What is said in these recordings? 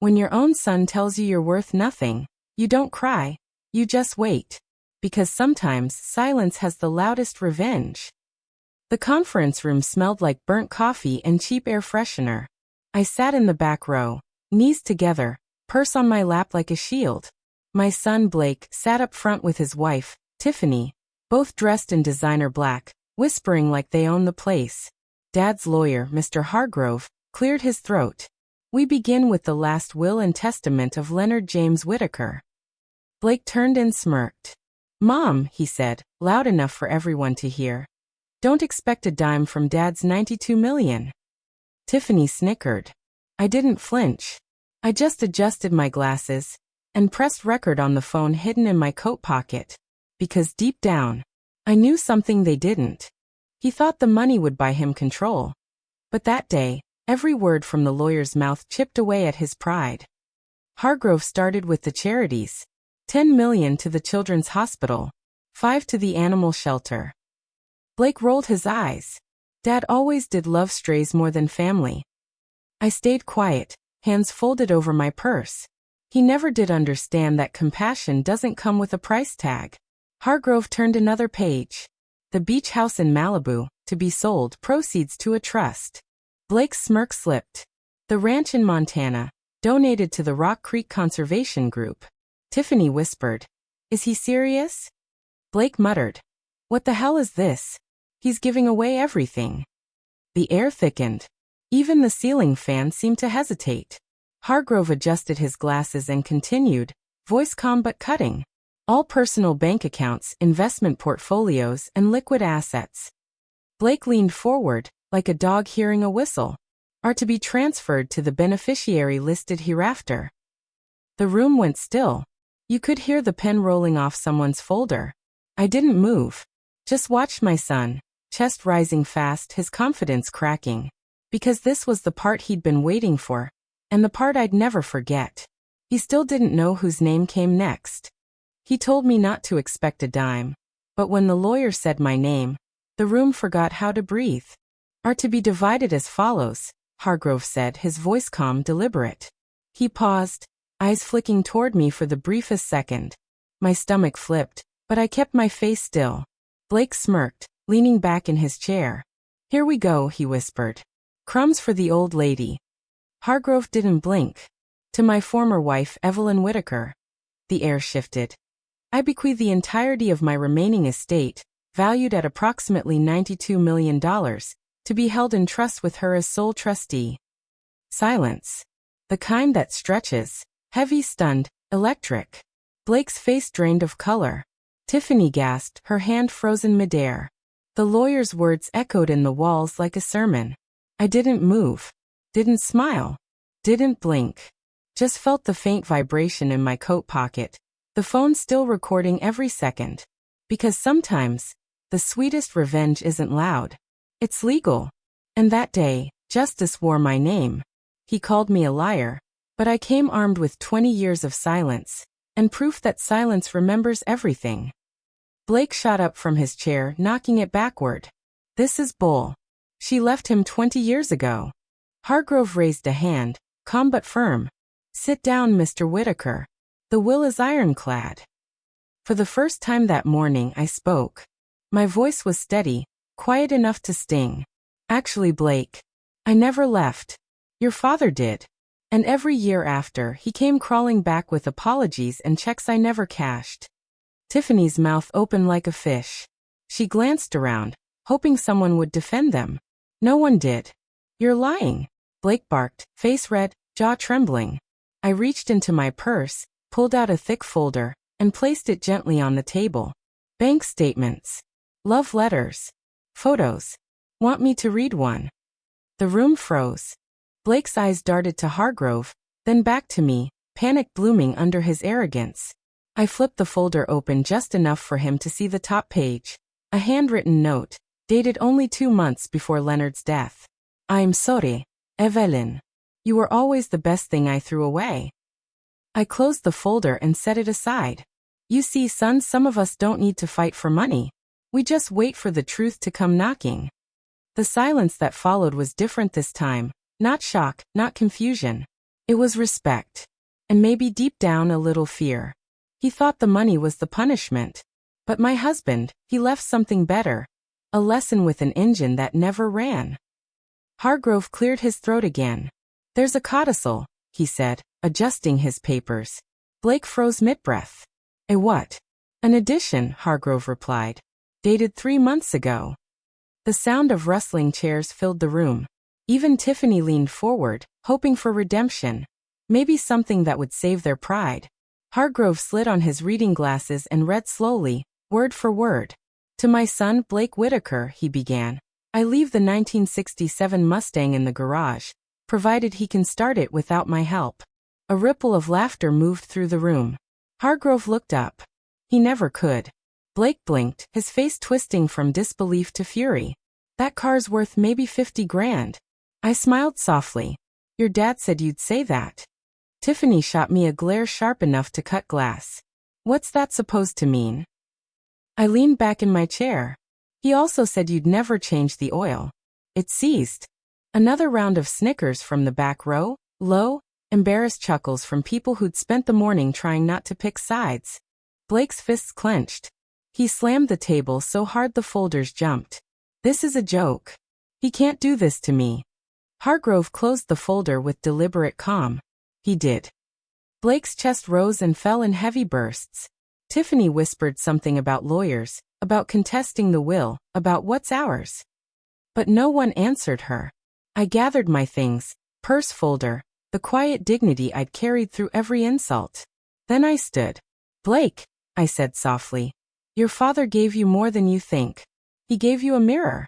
When your own son tells you you're worth nothing, you don't cry, you just wait. Because sometimes silence has the loudest revenge. The conference room smelled like burnt coffee and cheap air freshener. I sat in the back row, knees together, purse on my lap like a shield. My son Blake sat up front with his wife, Tiffany, both dressed in designer black, whispering like they own the place. Dad's lawyer, Mr. Hargrove, cleared his throat. We begin with the last will and testament of Leonard James Whitaker. Blake turned and smirked. Mom, he said, loud enough for everyone to hear. Don't expect a dime from Dad's $92 million. Tiffany snickered. I didn't flinch. I just adjusted my glasses and pressed record on the phone hidden in my coat pocket. Because deep down, I knew something they didn't. He thought the money would buy him control. But that day, every word from the lawyer's mouth chipped away at his pride. Hargrove started with the charities. $10 million to the Children's Hospital, $5 to the animal shelter. Blake rolled his eyes. Dad always did love strays more than family. I stayed quiet, hands folded over my purse. He never did understand that compassion doesn't come with a price tag. Hargrove turned another page. The beach house in Malibu, to be sold, proceeds to a trust. Blake's smirk slipped. The ranch in Montana, donated to the Rock Creek Conservation Group. Tiffany whispered, Is he serious? Blake muttered, What the hell is this? He's giving away everything. The air thickened. Even the ceiling fan seemed to hesitate. Hargrove adjusted his glasses and continued, voice calm but cutting. All personal bank accounts, investment portfolios, and liquid assets. Blake leaned forward, like a dog hearing a whistle, are to be transferred to the beneficiary listed hereafter. The room went still. You could hear the pen rolling off someone's folder. I didn't move. Just watched my son, chest rising fast, his confidence cracking. Because this was the part he'd been waiting for, and the part I'd never forget. He still didn't know whose name came next. He told me not to expect a dime. But when the lawyer said my name, the room forgot how to breathe. Are to be divided as follows, Hargrove said, his voice calm, deliberate. He paused, eyes flicking toward me for the briefest second. My stomach flipped, but I kept my face still. Blake smirked, leaning back in his chair. Here we go, he whispered. Crumbs for the old lady. Hargrove didn't blink. To my former wife, Evelyn Whitaker. The air shifted. I bequeath the entirety of my remaining estate, valued at approximately $92 million, to be held in trust with her as sole trustee. Silence. The kind that stretches. Heavy, stunned, electric. Blake's face drained of color. Tiffany gasped, her hand frozen midair. The lawyer's words echoed in the walls like a sermon. I didn't move. Didn't smile. Didn't blink. Just felt the faint vibration in my coat pocket. The phone still recording every second. Because sometimes, the sweetest revenge isn't loud. It's legal. And that day, justice wore my name. He called me a liar. But I came armed with 20 years of silence, and proof that silence remembers everything. Blake shot up from his chair, knocking it backward. This is bull. She left him 20 years ago. Hargrove raised a hand, calm but firm. Sit down, Mr. Whitaker. The will is ironclad. For the first time that morning I spoke. My voice was steady, quiet enough to sting. Actually, Blake, I never left. Your father did. And every year after, he came crawling back with apologies and checks I never cashed. Tiffany's mouth opened like a fish. She glanced around, hoping someone would defend them. No one did. You're lying, Blake barked, face red, jaw trembling. I reached into my purse, pulled out a thick folder, and placed it gently on the table. Bank statements. Love letters. Photos. Want me to read one? The room froze. Blake's eyes darted to Hargrove, then back to me, panic blooming under his arrogance. I flipped the folder open just enough for him to see the top page. A handwritten note, dated only 2 months before Leonard's death. I'm sorry, Evelyn. You were always the best thing I threw away. I closed the folder and set it aside. You see, son, some of us don't need to fight for money. We just wait for the truth to come knocking. The silence that followed was different this time. Not shock, not confusion. It was respect. And maybe deep down a little fear. He thought the money was the punishment. But my husband, he left something better. A lesson with an engine that never ran. Hargrove cleared his throat again. There's a codicil, he said, adjusting his papers. Blake froze mid-breath. A what? An addition, Hargrove replied. Dated 3 months ago. The sound of rustling chairs filled the room. Even Tiffany leaned forward, hoping for redemption. Maybe something that would save their pride. Hargrove slid on his reading glasses and read slowly, word for word. To my son Blake Whitaker, he began. I leave the 1967 Mustang in the garage, provided he can start it without my help. A ripple of laughter moved through the room. Hargrove looked up. He never could. Blake blinked, his face twisting from disbelief to fury. That car's worth maybe 50 grand. I smiled softly. Your dad said you'd say that. Tiffany shot me a glare sharp enough to cut glass. What's that supposed to mean? I leaned back in my chair. He also said you'd never change the oil. It ceased. Another round of snickers from the back row, low, embarrassed chuckles from people who'd spent the morning trying not to pick sides. Blake's fists clenched. He slammed the table so hard the folders jumped. This is a joke. He can't do this to me. Hargrove closed the folder with deliberate calm. He did. Blake's chest rose and fell in heavy bursts. Tiffany whispered something about lawyers, about contesting the will, about what's ours. But no one answered her. I gathered my things, purse folder, the quiet dignity I'd carried through every insult. Then I stood. Blake, I said softly. Your father gave you more than you think. He gave you a mirror.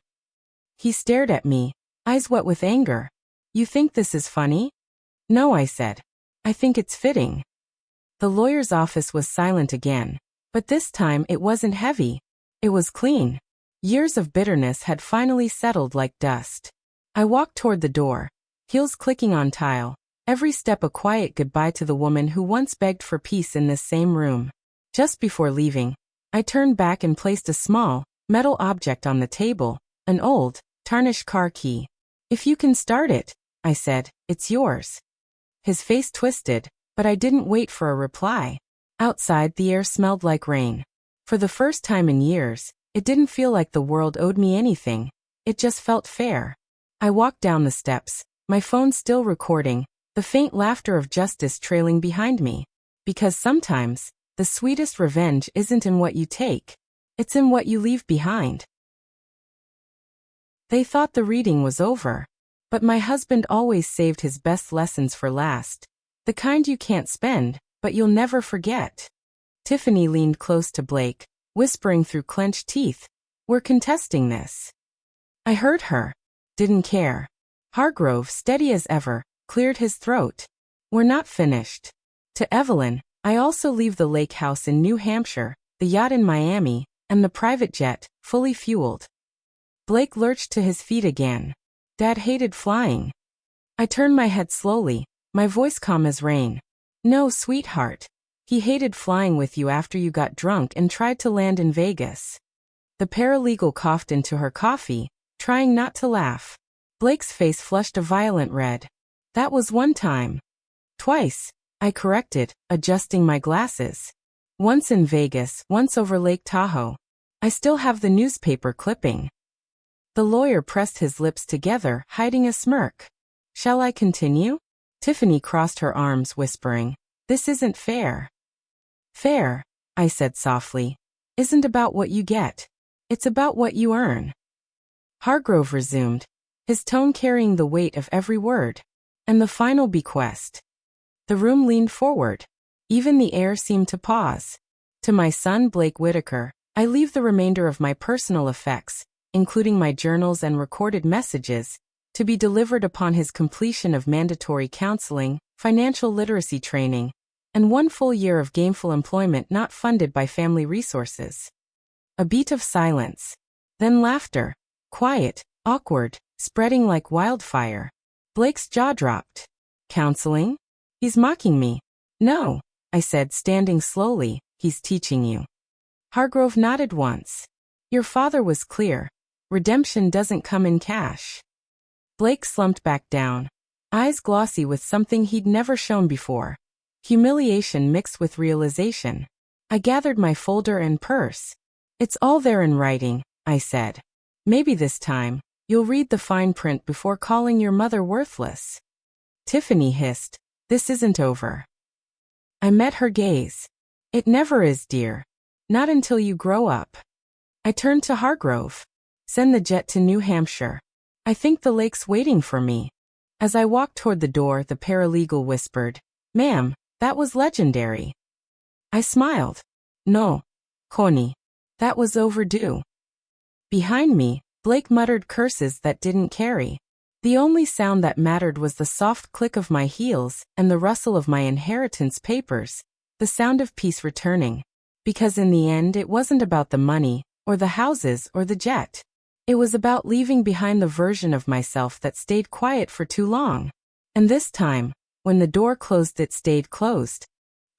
He stared at me, eyes wet with anger. You think this is funny? No, I said. I think it's fitting. The lawyer's office was silent again, but this time it wasn't heavy. It was clean. Years of bitterness had finally settled like dust. I walked toward the door, heels clicking on tile, every step a quiet goodbye to the woman who once begged for peace in this same room. Just before leaving, I turned back and placed a small, metal object on the table, an old, tarnished car key. If you can start it, I said, it's yours. His face twisted, but I didn't wait for a reply. Outside, the air smelled like rain. For the first time in years, it didn't feel like the world owed me anything. It just felt fair. I walked down the steps, my phone still recording, the faint laughter of justice trailing behind me. Because sometimes, the sweetest revenge isn't in what you take. It's in what you leave behind. They thought the reading was over. But my husband always saved his best lessons for last. The kind you can't spend, but you'll never forget. Tiffany leaned close to Blake, whispering through clenched teeth. We're contesting this. I heard her. Didn't care. Hargrove, steady as ever, cleared his throat. We're not finished. To Evelyn, I also leave the lake house in New Hampshire, the yacht in Miami, and the private jet, fully fueled. Blake lurched to his feet again. Dad hated flying. I turned my head slowly, my voice calm as rain. No, sweetheart. He hated flying with you after you got drunk and tried to land in Vegas. The paralegal coughed into her coffee, trying not to laugh. Blake's face flushed a violent red. That was one time. Twice, I corrected, adjusting my glasses. Once in Vegas, once over Lake Tahoe. I still have the newspaper clipping. The lawyer pressed his lips together, hiding a smirk. Shall I continue? Tiffany crossed her arms, whispering, This isn't fair. Fair, I said softly, isn't about what you get. It's about what you earn. Hargrove resumed, his tone carrying the weight of every word. And the final bequest. The room leaned forward. Even the air seemed to pause. To my son Blake Whitaker, I leave the remainder of my personal effects, including my journals and recorded messages, to be delivered upon his completion of mandatory counseling, financial literacy training, and 1 full year of gainful employment not funded by family resources. A beat of silence. Then laughter. Quiet, awkward, spreading like wildfire. Blake's jaw dropped. Counseling? He's mocking me. No, I said, standing slowly, he's teaching you. Hargrove nodded once. Your father was clear. Redemption doesn't come in cash. Blake slumped back down. eyes glossy with something he'd never shown before. Humiliation mixed with realization. I gathered my folder and purse. It's all there in writing, I said. Maybe this time, you'll read the fine print before calling your mother worthless. Tiffany hissed, "This isn't over." I met her gaze. "It never is, dear. Not until you grow up." I turned to Hargrove. "Send the jet to New Hampshire. I think the lake's waiting for me." As I walked toward the door, the paralegal whispered, "Ma'am, that was legendary." I smiled. "No, Connie. That was overdue." Behind me, Blake muttered curses that didn't carry. The only sound that mattered was the soft click of my heels and the rustle of my inheritance papers, the sound of peace returning. Because in the end it wasn't about the money, or the houses, or the jet. It was about leaving behind the version of myself that stayed quiet for too long. And this time, when the door closed, it stayed closed.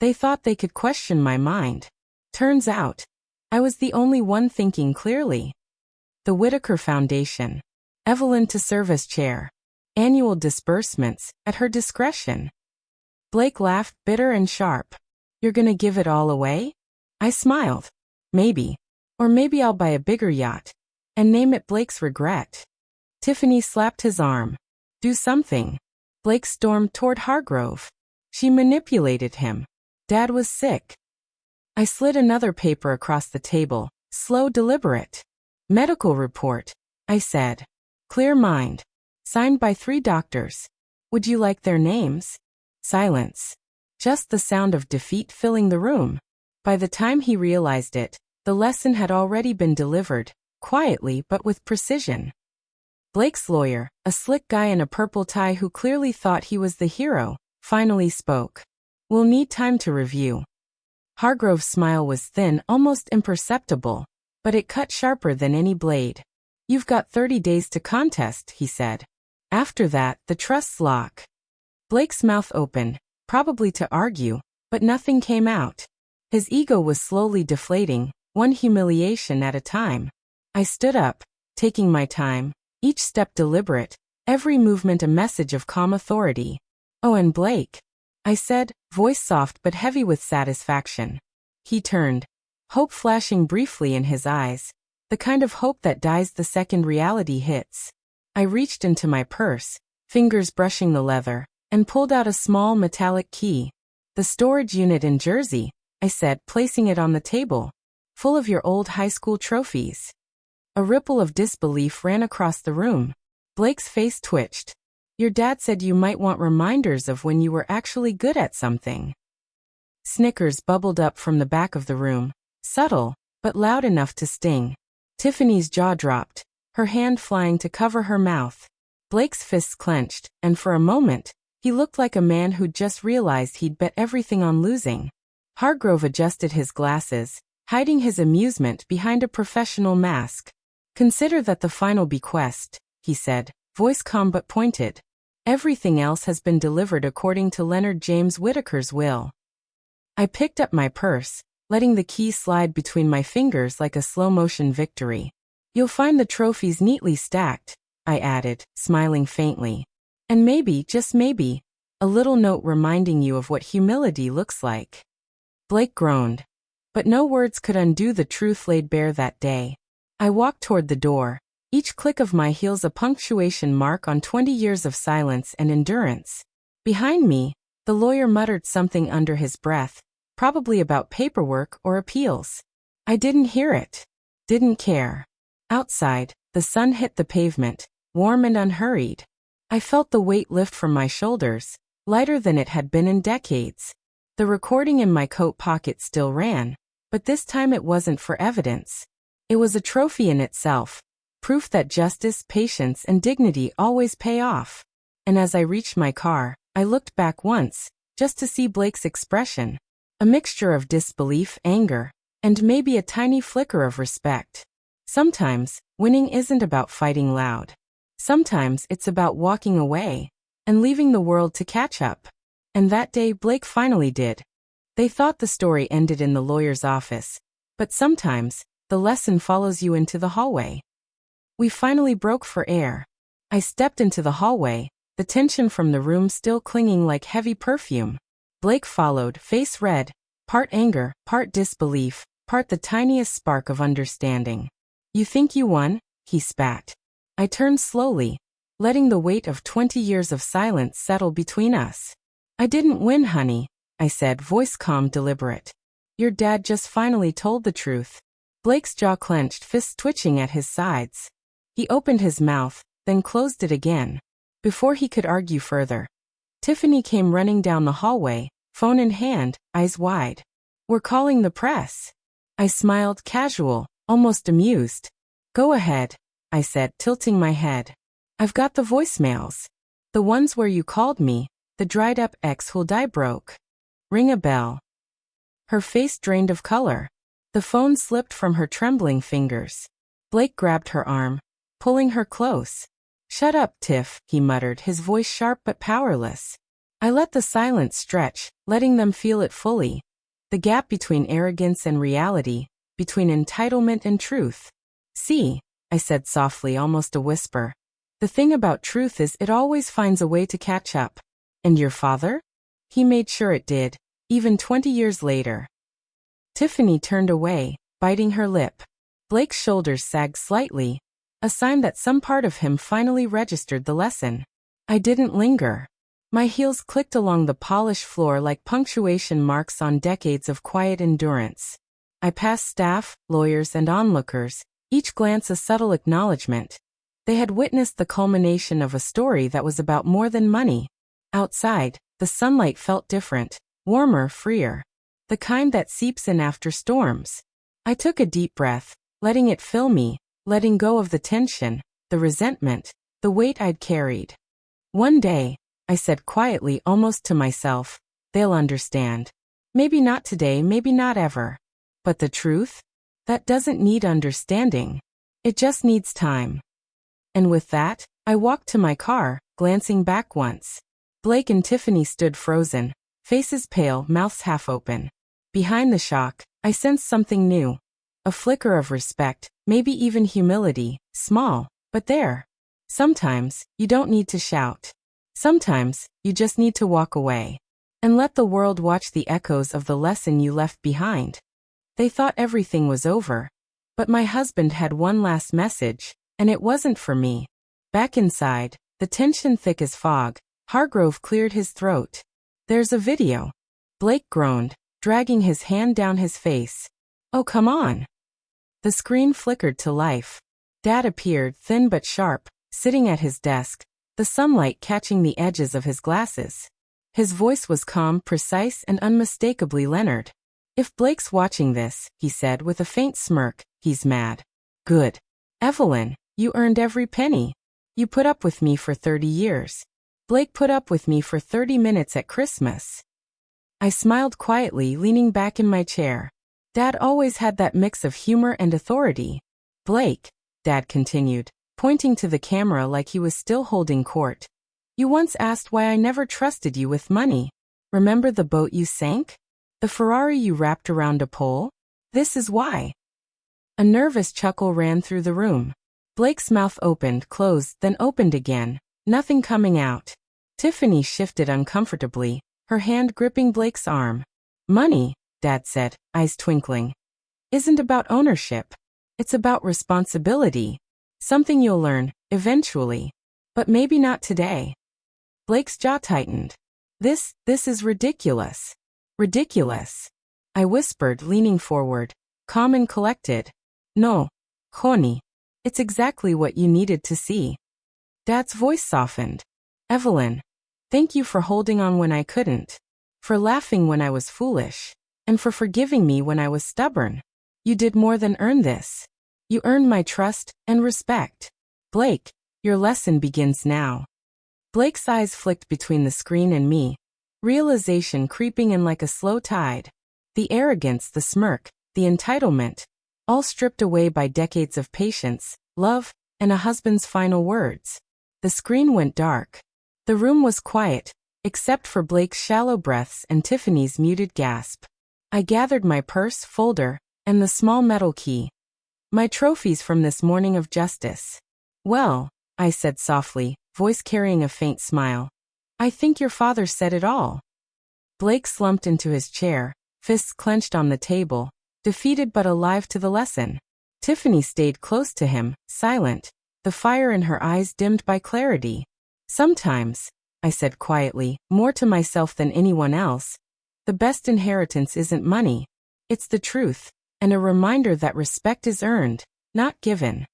They thought they could question my mind. Turns out, I was the only one thinking clearly. The Whitaker Foundation. Evelyn to serve as chair. Annual disbursements, at her discretion. Blake laughed, bitter and sharp. "You're gonna give it all away?" I smiled. "Maybe. Or maybe I'll buy a bigger yacht. And name it Blake's Regret." Tiffany slapped his arm. "Do something." Blake stormed toward Hargrove. She manipulated him. Dad was sick. I slid another paper across the table, slow, deliberate. "Medical report," I said. "Clear mind. Signed by 3 doctors. Would you like their names?" Silence. Just the sound of defeat filling the room. By the time he realized it, the lesson had already been delivered, quietly but with precision. Blake's lawyer, a slick guy in a purple tie who clearly thought he was the hero, finally spoke. "We'll need time to review." Hargrove's smile was thin, almost imperceptible, but it cut sharper than any blade. "You've got 30 days to contest," he said. "After that, the trust's lock." Blake's mouth opened, probably to argue, but nothing came out. His ego was slowly deflating, one humiliation at a time. I stood up, taking my time, each step deliberate, every movement a message of calm authority. "Oh, and Blake," I said, voice soft but heavy with satisfaction. He turned, hope flashing briefly in his eyes, the kind of hope that dies the second reality hits. I reached into my purse, fingers brushing the leather, and pulled out a small metallic key. "The storage unit in Jersey," I said, placing it on the table. "Full of your old high school trophies." A ripple of disbelief ran across the room. Blake's face twitched. "Your dad said you might want reminders of when you were actually good at something." Snickers bubbled up from the back of the room, subtle, but loud enough to sting. Tiffany's jaw dropped, her hand flying to cover her mouth. Blake's fists clenched, and for a moment, he looked like a man who'd just realized he'd bet everything on losing. Hargrove adjusted his glasses, hiding his amusement behind a professional mask. "Consider that the final bequest," he said, voice calm but pointed. "Everything else has been delivered according to Leonard James Whitaker's will." I picked up my purse, letting the key slide between my fingers like a slow-motion victory. "You'll find the trophies neatly stacked," I added, smiling faintly. "And maybe, just maybe, a little note reminding you of what humility looks like." Blake groaned. But no words could undo the truth laid bare that day. I walked toward the door, each click of my heels a punctuation mark on 20 years of silence and endurance. Behind me, the lawyer muttered something under his breath, probably about paperwork or appeals. I didn't hear it. Didn't care. Outside, the sun hit the pavement, warm and unhurried. I felt the weight lift from my shoulders, lighter than it had been in decades. The recording in my coat pocket still ran, but this time it wasn't for evidence. It was a trophy in itself, proof that justice, patience, and dignity always pay off. And as I reached my car, I looked back once, just to see Blake's expression. A mixture of disbelief, anger, and maybe a tiny flicker of respect. Sometimes, winning isn't about fighting loud. Sometimes it's about walking away and leaving the world to catch up. And that day Blake finally did. They thought the story ended in the lawyer's office, but sometimes, the lesson follows you into the hallway. We finally broke for air. I stepped into the hallway, the tension from the room still clinging like heavy perfume. Blake followed, face red, part anger, part disbelief, part the tiniest spark of understanding. "You think you won?" he spat. I turned slowly, letting the weight of 20 years of silence settle between us. "I didn't win, honey," I said, voice calm, deliberate. "Your dad just finally told the truth." Blake's jaw clenched, fists twitching at his sides. He opened his mouth, then closed it again. Before he could argue further, Tiffany came running down the hallway, phone in hand, eyes wide. "We're calling the press." I smiled, casual, almost amused. "Go ahead," I said, tilting my head. "I've got the voicemails. The ones where you called me, the dried-up ex who'll die broke." Ring a bell. Her face drained of color. The phone slipped from her trembling fingers. Blake grabbed her arm, pulling her close. "Shut up, Tiff," he muttered, his voice sharp but powerless. I let the silence stretch, letting them feel it fully. The gap between arrogance and reality, between entitlement and truth. "See," I said softly, almost a whisper. "The thing about truth is it always finds a way to catch up. And your father?" He made sure it did, even 20 years later. Tiffany turned away, biting her lip. Blake's shoulders sagged slightly, a sign that some part of him finally registered the lesson. I didn't linger. My heels clicked along the polished floor like punctuation marks on decades of quiet endurance. I passed staff, lawyers, and onlookers, each glance a subtle acknowledgement. They had witnessed the culmination of a story that was about more than money. Outside, the sunlight felt different, warmer, freer. The kind that seeps in after storms. I took a deep breath, letting it fill me, letting go of the tension, the resentment, the weight I'd carried. "One day," I said quietly, almost to myself, "they'll understand. Maybe not today, maybe not ever. But the truth? That doesn't need understanding. It just needs time." And with that, I walked to my car, glancing back once. Blake and Tiffany stood frozen, faces pale, mouths half open. Behind the shock, I sensed something new. A flicker of respect, maybe even humility, small, but there. Sometimes, you don't need to shout. Sometimes, you just need to walk away. And let the world watch the echoes of the lesson you left behind. They thought everything was over. But my husband had one last message, and it wasn't for me. Back inside, the tension thick as fog, Hargrove cleared his throat. "There's a video." Blake groaned, dragging his hand down his face. "Oh, come on." The screen flickered to life. Dad appeared, thin but sharp, sitting at his desk, the sunlight catching the edges of his glasses. His voice was calm, precise, and unmistakably Leonard. "If Blake's watching this," he said with a faint smirk, "he's mad." "Good. Evelyn, you earned every penny. You put up with me for 30 years. Blake put up with me for 30 minutes at Christmas." I smiled quietly, leaning back in my chair. Dad always had that mix of humor and authority. "Blake," Dad continued, pointing to the camera like he was still holding court. "You once asked why I never trusted you with money. Remember the boat you sank? The Ferrari you wrapped around a pole? This is why." A nervous chuckle ran through the room. Blake's mouth opened, closed, then opened again, nothing coming out. Tiffany shifted uncomfortably, her hand gripping Blake's arm. "Money," Dad said, eyes twinkling, "isn't about ownership. It's about responsibility. Something you'll learn, eventually. But maybe not today." Blake's jaw tightened. This is ridiculous." "Ridiculous," I whispered, leaning forward, calm and collected. "No, honey. It's exactly what you needed to see." Dad's voice softened. "Evelyn, thank you for holding on when I couldn't. For laughing when I was foolish. And for forgiving me when I was stubborn. You did more than earn this. You earned my trust and respect. Blake, your lesson begins now." Blake's eyes flicked between the screen and me, realization creeping in like a slow tide. The arrogance, the smirk, the entitlement, all stripped away by decades of patience, love, and a husband's final words. The screen went dark. The room was quiet, except for Blake's shallow breaths and Tiffany's muted gasp. I gathered my purse, folder, and the small metal key. My trophies from this morning of justice. "Well," I said softly, voice carrying a faint smile. I think your father said it all. Blake slumped into his chair, fists clenched on the table, defeated but alive to the lesson. Tiffany stayed close to him, silent, the fire in her eyes dimmed by clarity. Sometimes, I said quietly, more to myself than anyone else, the best inheritance isn't money. It's the truth, and a reminder that respect is earned, not given.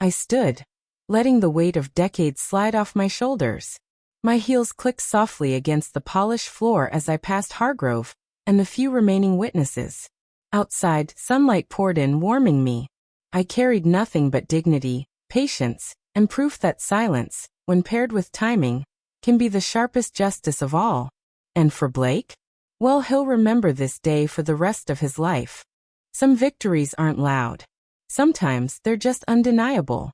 I stood, letting the weight of decades slide off my shoulders. My heels clicked softly against the polished floor as I passed Hargrove and the few remaining witnesses. Outside, sunlight poured in, warming me. I carried nothing but dignity, patience, and proof that silence, when paired with timing, can be the sharpest justice of all. And for Blake? Well, he'll remember this day for the rest of his life. Some victories aren't loud. Sometimes they're just undeniable.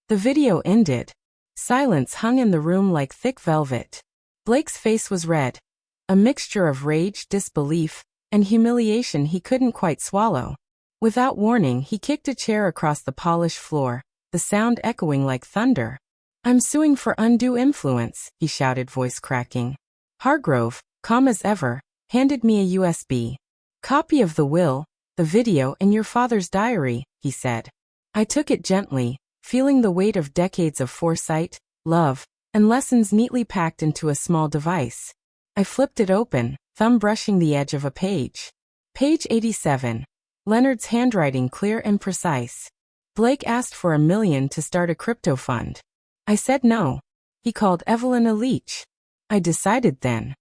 The video ended. Silence hung in the room like thick velvet. Blake's face was red, a mixture of rage, disbelief, and humiliation he couldn't quite swallow. Without warning, he kicked a chair across the polished floor, the sound echoing like thunder. I'm suing for undue influence, he shouted, voice cracking. Hargrove, calm as ever, handed me a USB copy of the will, the video, and your father's diary, he said. I took it gently, feeling the weight of decades of foresight, love, and lessons neatly packed into a small device. I flipped it open, thumb brushing the edge of a page. Page 87. Leonard's handwriting clear and precise. Blake asked for $1 million to start a crypto fund. I said no. He called Evelyn a leech. I decided then.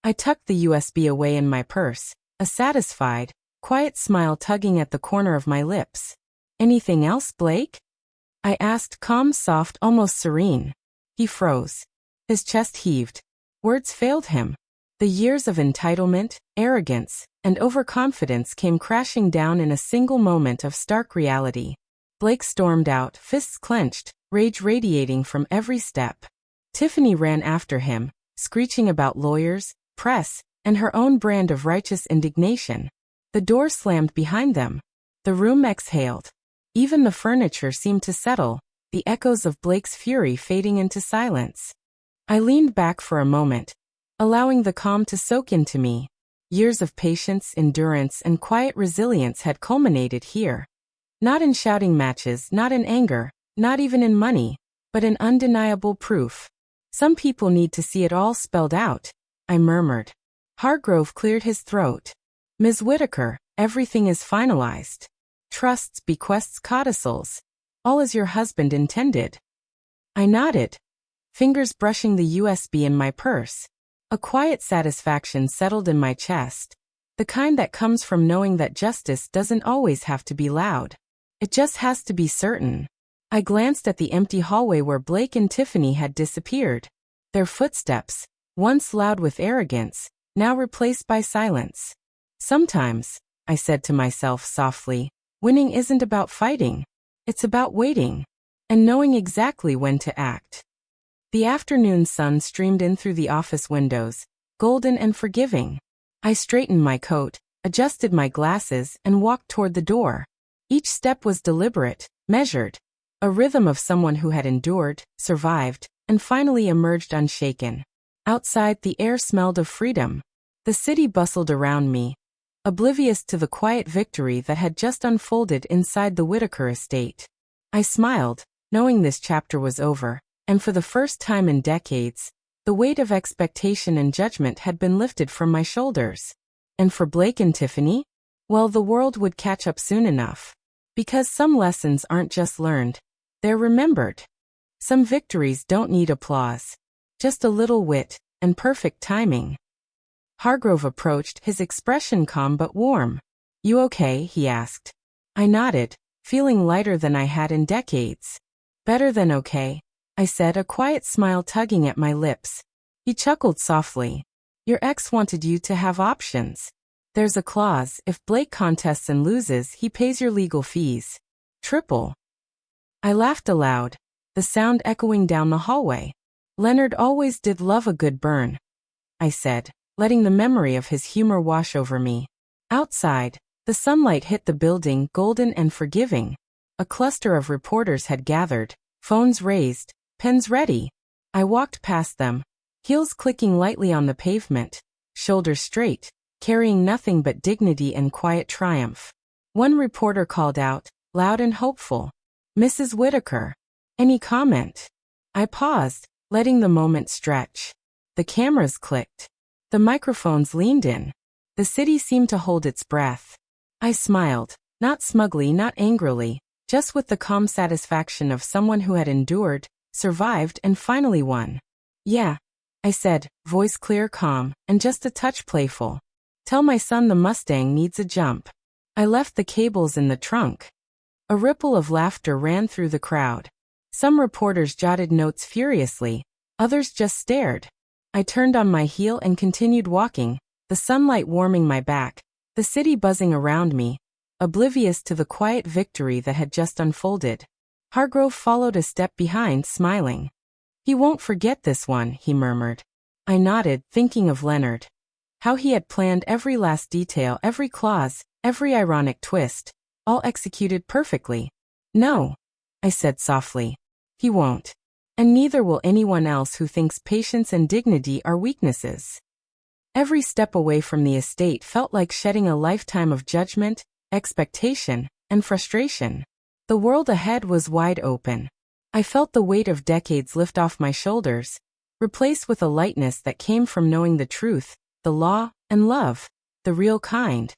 I tucked the USB away in my purse, a satisfied, quiet smile tugging at the corner of my lips. Anything else, Blake? I asked, calm, soft, almost serene. He froze. His chest heaved. Words failed him. The years of entitlement, arrogance, and overconfidence came crashing down in a single moment of stark reality. Blake stormed out, fists clenched, rage radiating from every step. Tiffany ran after him, screeching about lawyers, press, and her own brand of righteous indignation. The door slammed behind them. The room exhaled. Even the furniture seemed to settle, the echoes of Blake's fury fading into silence. I leaned back for a moment, allowing the calm to soak into me. Years of patience, endurance, and quiet resilience had culminated here. Not in shouting matches, not in anger, not even in money, but in undeniable proof. Some people need to see it all spelled out, I murmured. Hargrove cleared his throat. Ms. Whitaker, everything is finalized. Trusts, bequests, codicils. All as your husband intended. I nodded, fingers brushing the USB in my purse. A quiet satisfaction settled in my chest, the kind that comes from knowing that justice doesn't always have to be loud. It just has to be certain. I glanced at the empty hallway where Blake and Tiffany had disappeared. Their footsteps, once loud with arrogance, now replaced by silence. Sometimes, I said to myself softly, winning isn't about fighting. It's about waiting and knowing exactly when to act. The afternoon sun streamed in through the office windows, golden and forgiving. I straightened my coat, adjusted my glasses, and walked toward the door. Each step was deliberate, measured, a rhythm of someone who had endured, survived, and finally emerged unshaken. Outside, the air smelled of freedom. The city bustled around me, oblivious to the quiet victory that had just unfolded inside the Whitaker estate. I smiled, knowing this chapter was over, and for the first time in decades, the weight of expectation and judgment had been lifted from my shoulders. And for Blake and Tiffany? Well, the world would catch up soon enough. Because some lessons aren't just learned, they're remembered. Some victories don't need applause, just a little wit and perfect timing. Hargrove approached, his expression calm but warm. You okay? He asked. I nodded, feeling lighter than I had in decades. Better than okay, I said, a quiet smile tugging at my lips. He chuckled softly. Your ex wanted you to have options. There's a clause, if Blake contests and loses, he pays your legal fees. Triple. I laughed aloud, the sound echoing down the hallway. Leonard always did love a good burn, I said, letting the memory of his humor wash over me. Outside, the sunlight hit the building, golden and forgiving. A cluster of reporters had gathered, Phones raised, pens ready. I walked past them, heels clicking lightly on the pavement, shoulders straight, carrying nothing but dignity and quiet triumph. One reporter called out, loud and hopeful, "Mrs. Whitaker, any comment?" I paused, letting the moment stretch. The cameras clicked. The microphones leaned in. The city seemed to hold its breath. I smiled, not smugly, not angrily, just with the calm satisfaction of someone who had endured, survived, and finally won. "Yeah," I said, voice clear, calm, and just a touch playful. "Tell my son the Mustang needs a jump." I left the cables in the trunk. A ripple of laughter ran through the crowd. Some reporters jotted notes furiously, others just stared. I turned on my heel and continued walking, the sunlight warming my back, the city buzzing around me, oblivious to the quiet victory that had just unfolded. Hargrove followed a step behind, smiling. "He won't forget this one," he murmured. I nodded, thinking of Leonard. How he had planned every last detail, every clause, every ironic twist, all executed perfectly. "No," I said softly. "He won't. And neither will anyone else who thinks patience and dignity are weaknesses." Every step away from the estate felt like shedding a lifetime of judgment, expectation, and frustration. The world ahead was wide open. I felt the weight of decades lift off my shoulders, replaced with a lightness that came from knowing the truth, the law, and love, the real kind,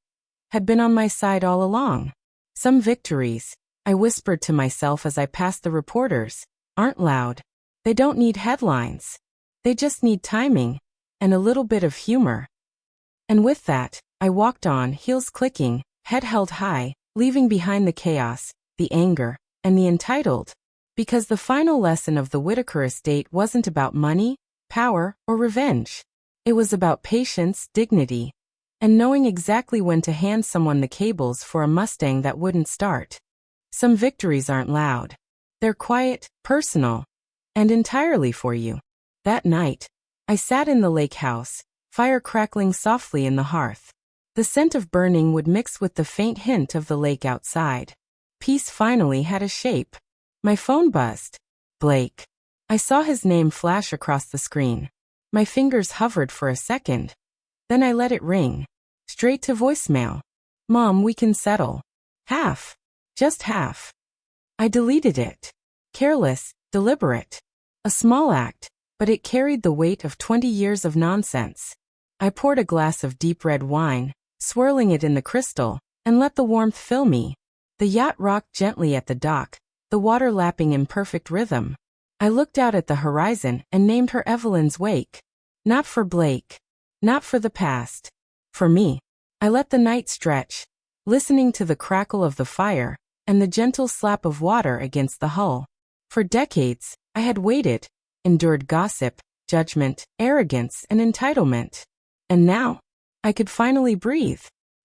had been on my side all along. Some victories, I whispered to myself as I passed the reporters, aren't loud. They don't need headlines. They just need timing, and a little bit of humor. And with that, I walked on, heels clicking, head held high, leaving behind the chaos, the anger, and the entitled. Because the final lesson of the Whitaker estate wasn't about money, power, or revenge. It was about patience, dignity, and knowing exactly when to hand someone the cables for a Mustang that wouldn't start. Some victories aren't loud. They're quiet, personal, and entirely for you. That night, I sat in the lake house, fire crackling softly in the hearth. The scent of burning would mix with the faint hint of the lake outside. Peace finally had a shape. My phone buzzed. Blake. I saw his name flash across the screen. My fingers hovered for a second. Then I let it ring. Straight to voicemail. "Mom, we can settle. Half. Just half." I deleted it. Careless, deliberate. A small act, but it carried the weight of 20 years of nonsense. I poured a glass of deep red wine, swirling it in the crystal, and let the warmth fill me. The yacht rocked gently at the dock, the water lapping in perfect rhythm. I looked out at the horizon and named her Evelyn's Wake. Not for Blake. Not for the past. For me. I let the night stretch, listening to the crackle of the fire and the gentle slap of water against the hull. For decades, I had waited, endured gossip, judgment, arrogance, and entitlement. And now, I could finally breathe.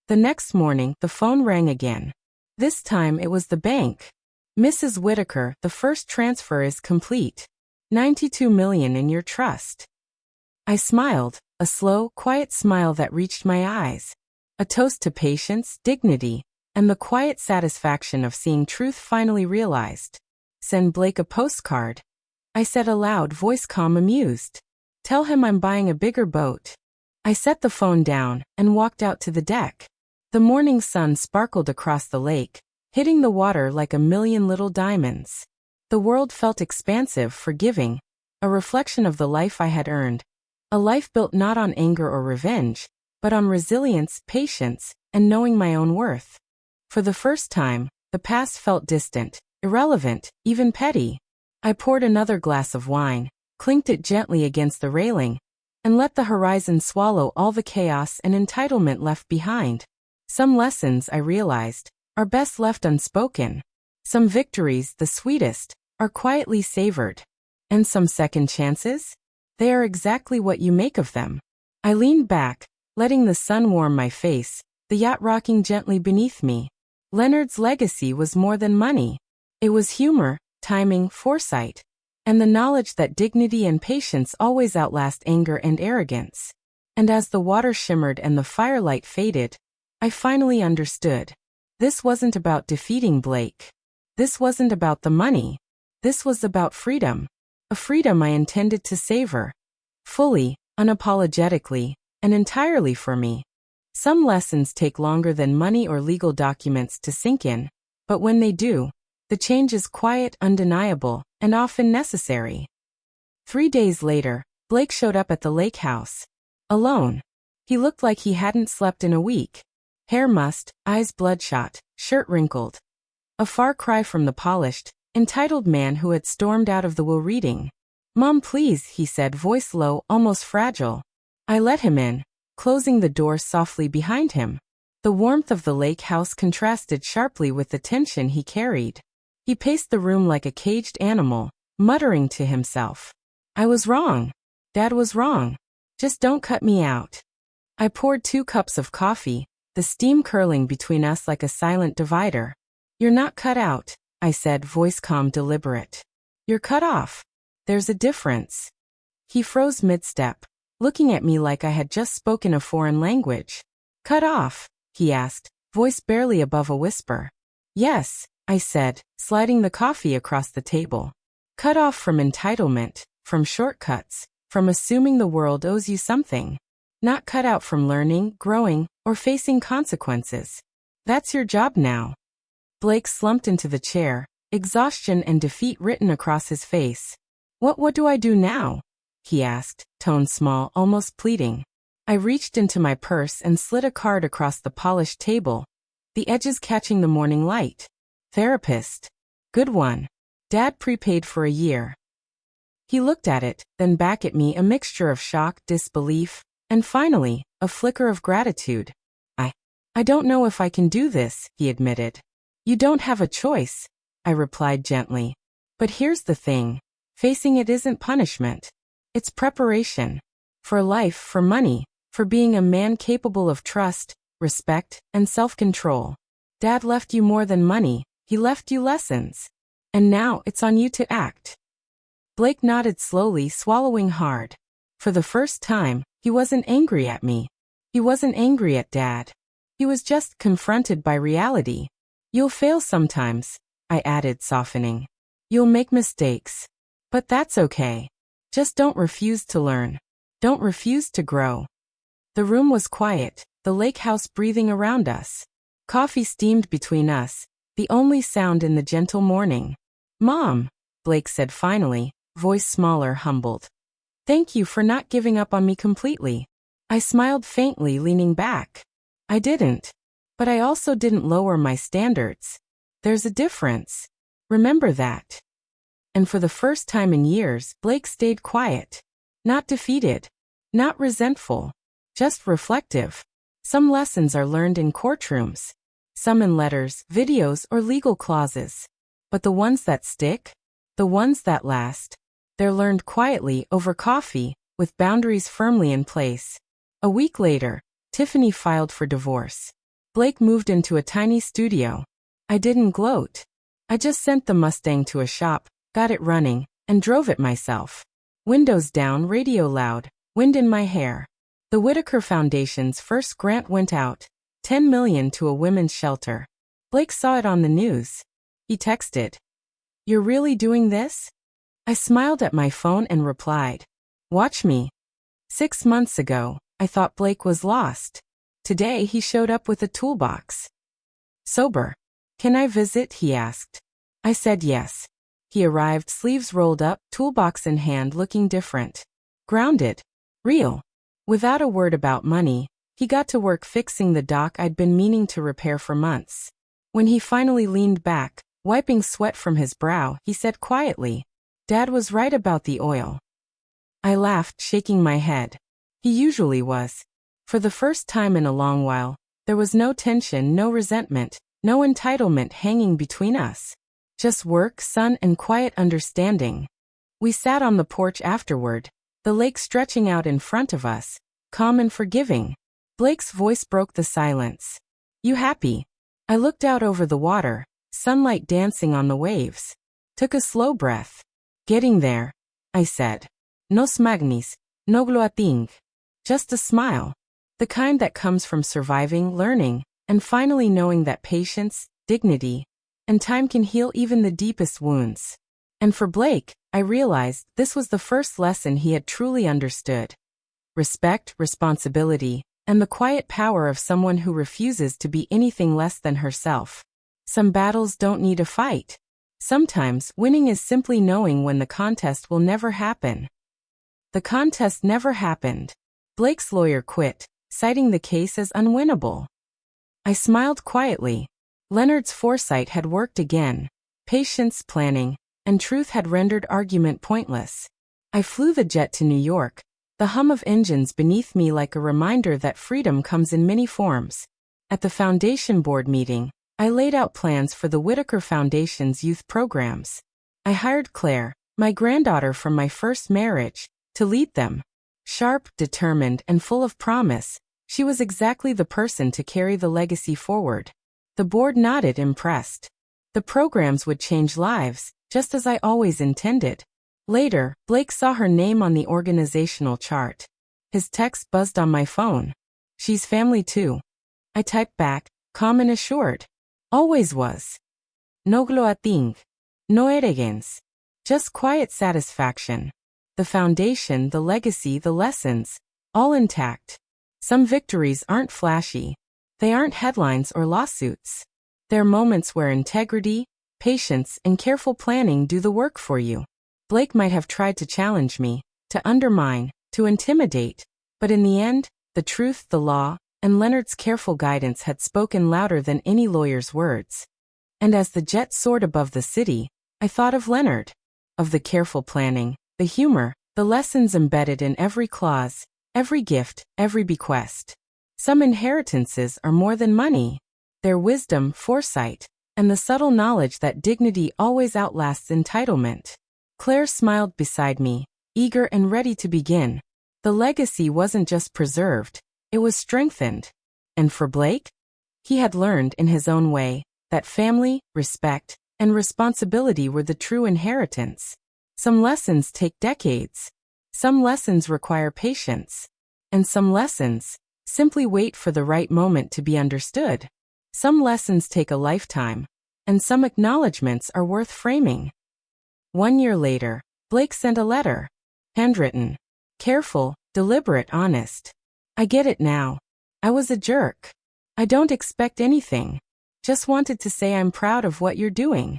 The next morning, the phone rang again. This time it was the bank. "Mrs. Whitaker, the first transfer is complete. $92 million in your trust." I smiled, a slow, quiet smile that reached my eyes. A toast to patience, dignity, and the quiet satisfaction of seeing truth finally realized. "Send Blake a postcard," I said aloud, voice calm, amused. "Tell him I'm buying a bigger boat." I set the phone down and walked out to the deck. The morning sun sparkled across the lake, hitting the water like a million little diamonds. The world felt expansive, forgiving, a reflection of the life I had earned. A life built not on anger or revenge, but on resilience, patience, and knowing my own worth. For the first time, the past felt distant, irrelevant, even petty. I poured another glass of wine, clinked it gently against the railing, and let the horizon swallow all the chaos and entitlement left behind. Some lessons, I realized, are best left unspoken. Some victories, the sweetest, are quietly savored. And some second chances? They are exactly what you make of them. I leaned back, letting the sun warm my face, the yacht rocking gently beneath me. Leonard's legacy was more than money. It was humor, timing, foresight, and the knowledge that dignity and patience always outlast anger and arrogance. And as the water shimmered and the firelight faded, I finally understood. This wasn't about defeating Blake. This wasn't about the money. This was about freedom. A freedom I intended to savor. Fully, unapologetically, and entirely for me. Some lessons take longer than money or legal documents to sink in, but when they do, the change is quiet, undeniable, and often necessary. 3 days later, Blake showed up at the lake house. Alone. He looked like he hadn't slept in a week. Hair mussed, eyes bloodshot, shirt wrinkled. A far cry from the polished, entitled man who had stormed out of the will reading. "Mom, please," he said, voice low, almost fragile. I let him in, closing the door softly behind him. The warmth of the lake house contrasted sharply with the tension he carried. He paced the room like a caged animal, muttering to himself. "I was wrong. Dad was wrong. Just don't cut me out." I poured 2 cups of coffee, the steam curling between us like a silent divider. "You're not cut out," I said, voice calm, deliberate. "You're cut off. There's a difference." He froze mid-step, looking at me like I had just spoken a foreign language. "Cut off?" he asked, voice barely above a whisper. "Yes," I said, sliding the coffee across the table. "Cut off from entitlement, from shortcuts, from assuming the world owes you something. Not cut out from learning, growing, or facing consequences. That's your job now." Blake slumped into the chair, exhaustion and defeat written across his face. What do I do now?" he asked, tone small, almost pleading. I reached into my purse and slid a card across the polished table, the edges catching the morning light. "Therapist. Good one. Dad prepaid for a year." He looked at it, then back at me, a mixture of shock, disbelief, and finally, a flicker of gratitude. I don't know if I can do this," he admitted. "You don't have a choice," I replied gently. "But here's the thing. Facing it isn't punishment. It's preparation. For life, for money, for being a man capable of trust, respect, and self-control. Dad left you more than money, he left you lessons. And now it's on you to act." Blake nodded slowly, swallowing hard. For the first time, he wasn't angry at me. He wasn't angry at Dad. He was just confronted by reality. "You'll fail sometimes," I added, softening. "You'll make mistakes. But that's okay. Just don't refuse to learn. Don't refuse to grow." The room was quiet, the lake house breathing around us. Coffee steamed between us, the only sound in the gentle morning. "Mom," Blake said finally, voice smaller, humbled. "Thank you for not giving up on me completely." I smiled faintly, leaning back. I didn't. But I also didn't lower my standards. There's a difference. Remember that. And for the first time in years, Blake stayed quiet. Not defeated. Not resentful. Just reflective. Some lessons are learned in courtrooms. Some in letters, videos, or legal clauses. But the ones that stick? The ones that last? They're learned quietly, over coffee, with boundaries firmly in place. A week later, Tiffany filed for divorce. Blake moved into a tiny studio. I didn't gloat. I just sent the Mustang to a shop, got it running, and drove it myself. Windows down, radio loud, wind in my hair. The Whitaker Foundation's first grant went out, $10 million to a women's shelter. Blake saw it on the news. He texted, "You're really doing this?" I smiled at my phone and replied, "Watch me." 6 months ago, I thought Blake was lost. Today he showed up with a toolbox. Sober. "Can I visit?" he asked. I said yes. He arrived, sleeves rolled up, toolbox in hand, looking different. Grounded. Real. Without a word about money, he got to work fixing the dock I'd been meaning to repair for months. When he finally leaned back, wiping sweat from his brow, he said quietly, "Dad was right about the oil." I laughed, shaking my head. He usually was. For the first time in a long while, there was no tension, no resentment, no entitlement hanging between us. Just work, sun, and quiet understanding. We sat on the porch afterward, the lake stretching out in front of us, calm and forgiving. Blake's voice broke the silence. "You happy?" I looked out over the water, sunlight dancing on the waves. Took a slow breath. "Getting there," I said. "Nos magnis, no gloating." Just a smile. The kind that comes from surviving, learning, and finally knowing that patience, dignity, and time can heal even the deepest wounds. And for Blake, I realized this was the first lesson he had truly understood. Respect, responsibility, and the quiet power of someone who refuses to be anything less than herself. Some battles don't need a fight. Sometimes, winning is simply knowing when the contest will never happen. The contest never happened. Blake's lawyer quit, citing the case as unwinnable. I smiled quietly. Leonard's foresight had worked again. Patience, planning, and truth had rendered argument pointless. I flew the jet to New York, the hum of engines beneath me like a reminder that freedom comes in many forms. At the Foundation Board meeting, I laid out plans for the Whitaker Foundation's youth programs. I hired Claire, my granddaughter from my first marriage, to lead them. Sharp, determined, and full of promise, she was exactly the person to carry the legacy forward. The board nodded, impressed. The programs would change lives, just as I always intended. Later, Blake saw her name on the organizational chart. His text buzzed on my phone. "She's family too." I typed back, calm and assured. Always was. No gloating. No arrogance. Just quiet satisfaction. The foundation, the legacy, the lessons, all intact. Some victories aren't flashy. They aren't headlines or lawsuits. They're moments where integrity, patience, and careful planning do the work for you. Blake might have tried to challenge me, to undermine, to intimidate, but in the end, the truth, the law, and Leonard's careful guidance had spoken louder than any lawyer's words. And as the jet soared above the city, I thought of Leonard, of the careful planning, the humor, the lessons embedded in every clause, every gift, every bequest. Some inheritances are more than money. They're wisdom, foresight, and the subtle knowledge that dignity always outlasts entitlement. Claire smiled beside me, eager and ready to begin. The legacy wasn't just preserved, it was strengthened. And for Blake? He had learned in his own way that family, respect, and responsibility were the true inheritance. Some lessons take decades. Some lessons require patience. And some lessons simply wait for the right moment to be understood. Some lessons take a lifetime, and some acknowledgments are worth framing. 1 year later, Blake sent a letter. Handwritten. Careful, deliberate, honest. I get it now. I was a jerk. I don't expect anything. Just wanted to say I'm proud of what you're doing.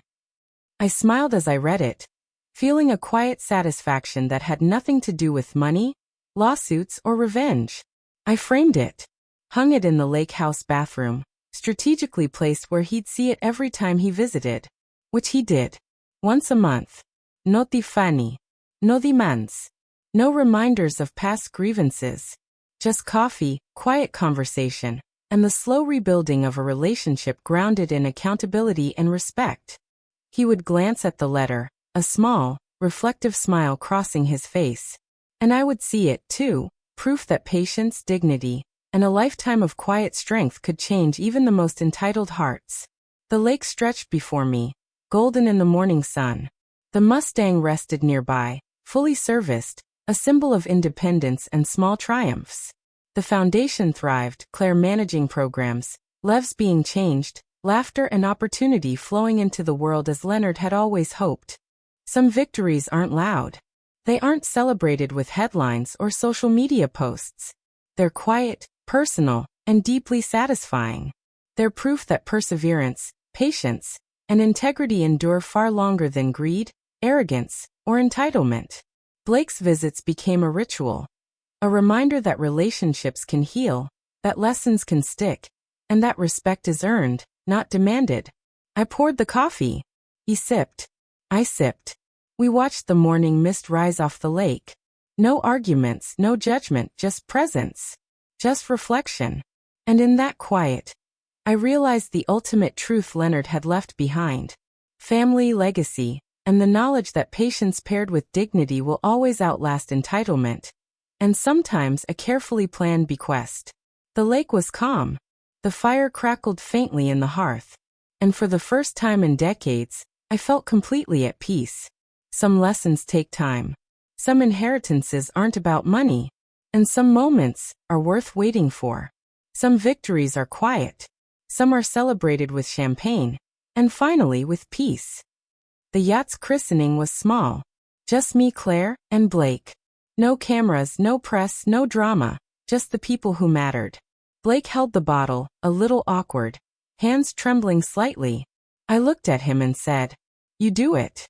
I smiled as I read it, feeling a quiet satisfaction that had nothing to do with money, lawsuits, or revenge. I framed it, hung it in the lake house bathroom, strategically placed where he'd see it every time he visited, which he did. Once a month. No Tiffany. No demands. No reminders of past grievances. Just coffee, quiet conversation, and the slow rebuilding of a relationship grounded in accountability and respect. He would glance at the letter, a small, reflective smile crossing his face. And I would see it, too, proof that patience, dignity, and a lifetime of quiet strength could change even the most entitled hearts. The lake stretched before me, golden in the morning sun. The Mustang rested nearby, fully serviced, a symbol of independence and small triumphs. The foundation thrived, Claire managing programs, lives being changed, laughter and opportunity flowing into the world as Leonard had always hoped. Some victories aren't loud. They aren't celebrated with headlines or social media posts. They're quiet, personal, and deeply satisfying. They're proof that perseverance, patience, and integrity endure far longer than greed, arrogance, or entitlement. Blake's visits became a ritual, a reminder that relationships can heal, that lessons can stick, and that respect is earned, not demanded. I poured the coffee. He sipped. I sipped. We watched the morning mist rise off the lake. No arguments, no judgment, just presence. Just reflection. And in that quiet, I realized the ultimate truth Leonard had left behind. Family, legacy, and the knowledge that patience paired with dignity will always outlast entitlement. And sometimes a carefully planned bequest. The lake was calm. The fire crackled faintly in the hearth. And for the first time in decades, I felt completely at peace. Some lessons take time. Some inheritances aren't about money. And some moments are worth waiting for. Some victories are quiet. Some are celebrated with champagne. And finally with peace. The yacht's christening was small. Just me, Claire, and Blake. No cameras, no press, no drama. Just the people who mattered. Blake held the bottle, a little awkward, hands trembling slightly. I looked at him and said, "You do it."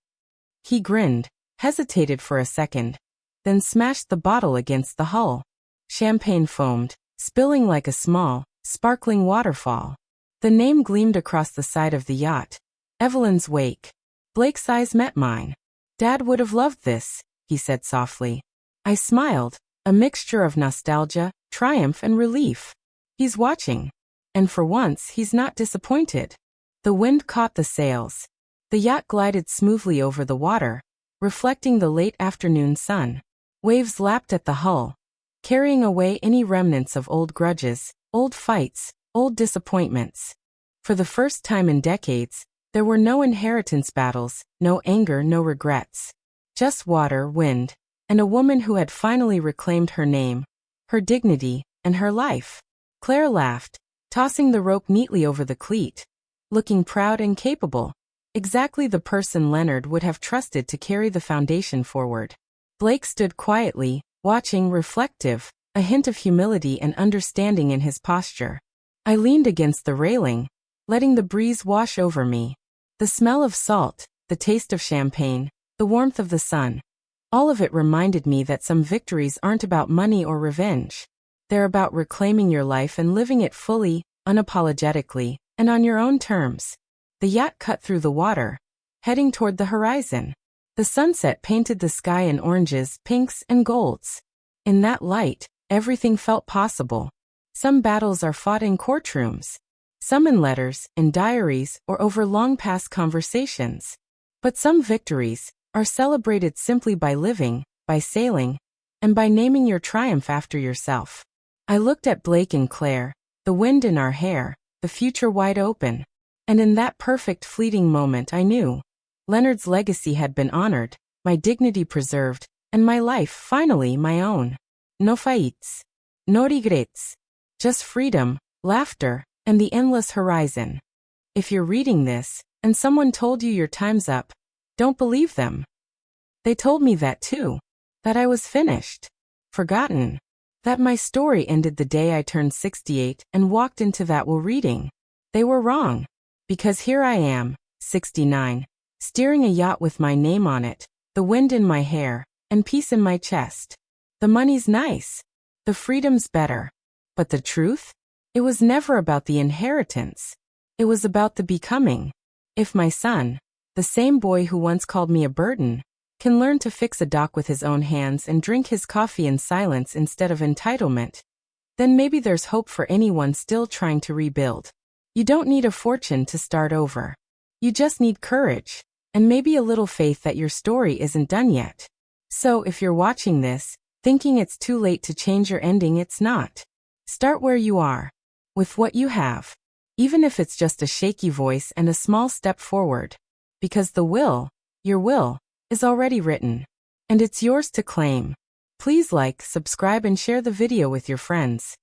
He grinned, hesitated for a second, then smashed the bottle against the hull. Champagne foamed, spilling like a small, sparkling waterfall. The name gleamed across the side of the yacht. Evelyn's Wake. Blake's eyes met mine. "Dad would have loved this," he said softly. I smiled, a mixture of nostalgia, triumph, and relief. He's watching. And for once, he's not disappointed. The wind caught the sails. The yacht glided smoothly over the water, reflecting the late afternoon sun. Waves lapped at the hull, carrying away any remnants of old grudges, old fights, old disappointments. For the first time in decades, there were no inheritance battles, no anger, no regrets. Just water, wind, and a woman who had finally reclaimed her name, her dignity, and her life. Claire laughed, tossing the rope neatly over the cleat, looking proud and capable, exactly the person Leonard would have trusted to carry the foundation forward. Blake stood quietly, watching, reflective, a hint of humility and understanding in his posture. I leaned against the railing, letting the breeze wash over me. The smell of salt, the taste of champagne, the warmth of the sun. All of it reminded me that some victories aren't about money or revenge. They're about reclaiming your life and living it fully, unapologetically, and on your own terms. The yacht cut through the water, heading toward the horizon. The sunset painted the sky in oranges, pinks, and golds. In that light, everything felt possible. Some battles are fought in courtrooms. Some in letters, in diaries, or over long-past conversations. But some victories are celebrated simply by living, by sailing, and by naming your triumph after yourself. I looked at Blake and Claire, the wind in our hair, the future wide open. And in that perfect fleeting moment I knew Leonard's legacy had been honored, my dignity preserved, and my life finally my own. No fights. No regrets. Just freedom, laughter, and the endless horizon. If you're reading this, and someone told you your time's up, don't believe them. They told me that too. That I was finished. Forgotten. That my story ended the day I turned 68 and walked into that while reading. They were wrong. Because here I am, 69, steering a yacht with my name on it, the wind in my hair, and peace in my chest. The money's nice. The freedom's better. But the truth? It was never about the inheritance. It was about the becoming. If my son, the same boy who once called me a burden, can learn to fix a dock with his own hands and drink his coffee in silence instead of entitlement, then maybe there's hope for anyone still trying to rebuild. You don't need a fortune to start over. You just need courage, and maybe a little faith that your story isn't done yet. So if you're watching this, thinking it's too late to change your ending, it's not. Start where you are, with what you have, even if it's just a shaky voice and a small step forward. Because the will, your will, is already written, and it's yours to claim. Please like, subscribe, and share the video with your friends.